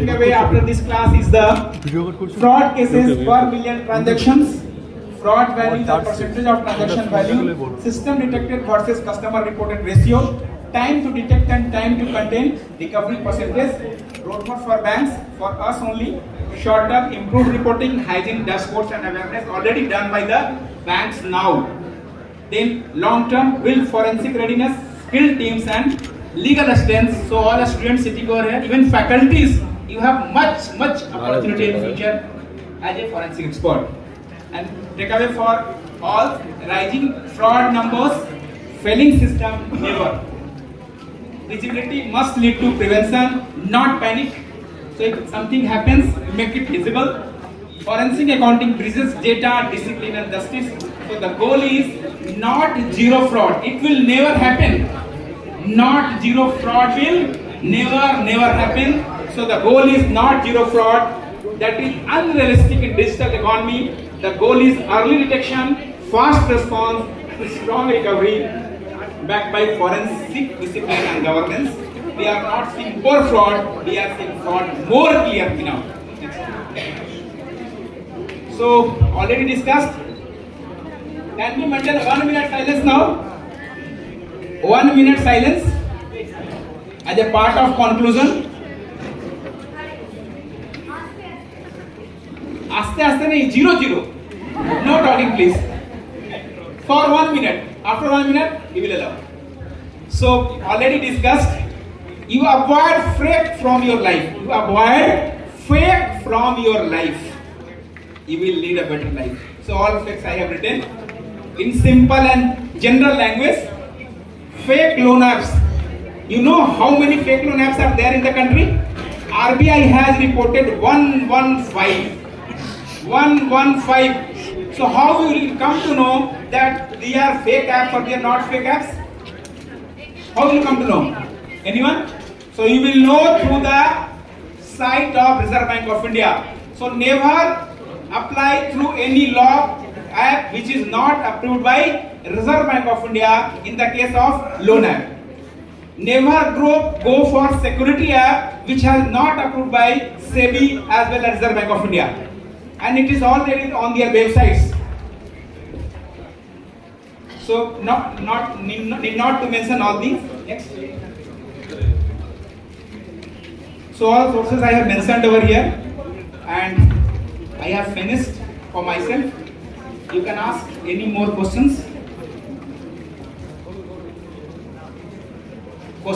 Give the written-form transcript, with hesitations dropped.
takeaway after this class is the fraud cases per million transactions, fraud value, the percentage of transaction value, system detected versus customer reported ratio, time to detect and time to contain, recovery percentage, roadmap for banks, for us only, short term improved reporting, hygiene dashboards and awareness already done by the banks now. Then long term will forensic readiness, skilled teams and legal assistance. So all the students sitting over here, even faculties, you have much opportunity in future as a forensic expert. And takeaway for all, rising fraud numbers, failing system never. Visibility must lead to prevention, not panic. So if something happens, make it visible. Forensic accounting bridges data, discipline and justice. So the goal is not zero fraud. It will never happen. Not zero fraud will never happen. So the goal is not zero fraud. That is unrealistic in digital economy. The goal is early detection, fast response, strong recovery, backed by forensic discipline and governance. We are not seeing more fraud, we are seeing fraud more clearly now. So, already discussed. Can we maintain 1 minute silence now? 1 minute silence as a part of conclusion. Aste nahi, 0. No talking please. For 1 minute. After 1 minute, we will allow. So, already discussed. You avoid fake from your life. You avoid fake from your life. You will lead a better life. So, all facts I have written in simple and general language. Fake loan apps. You know how many fake loan apps are there in the country? RBI has reported 115. 115. So how will you come to know that they are fake apps or they are not fake apps? How will you come to know? Anyone? So you will know through the site of Reserve Bank of India. So never apply through any law app which is not approved by Reserve Bank of India in the case of loan app. Never go for security app which has not approved by SEBI as well as Reserve Bank of India. And it is already on their websites. So need not to mention all these. Next. So all sources I have mentioned over here, and I have finished for myself. You can ask any more questions.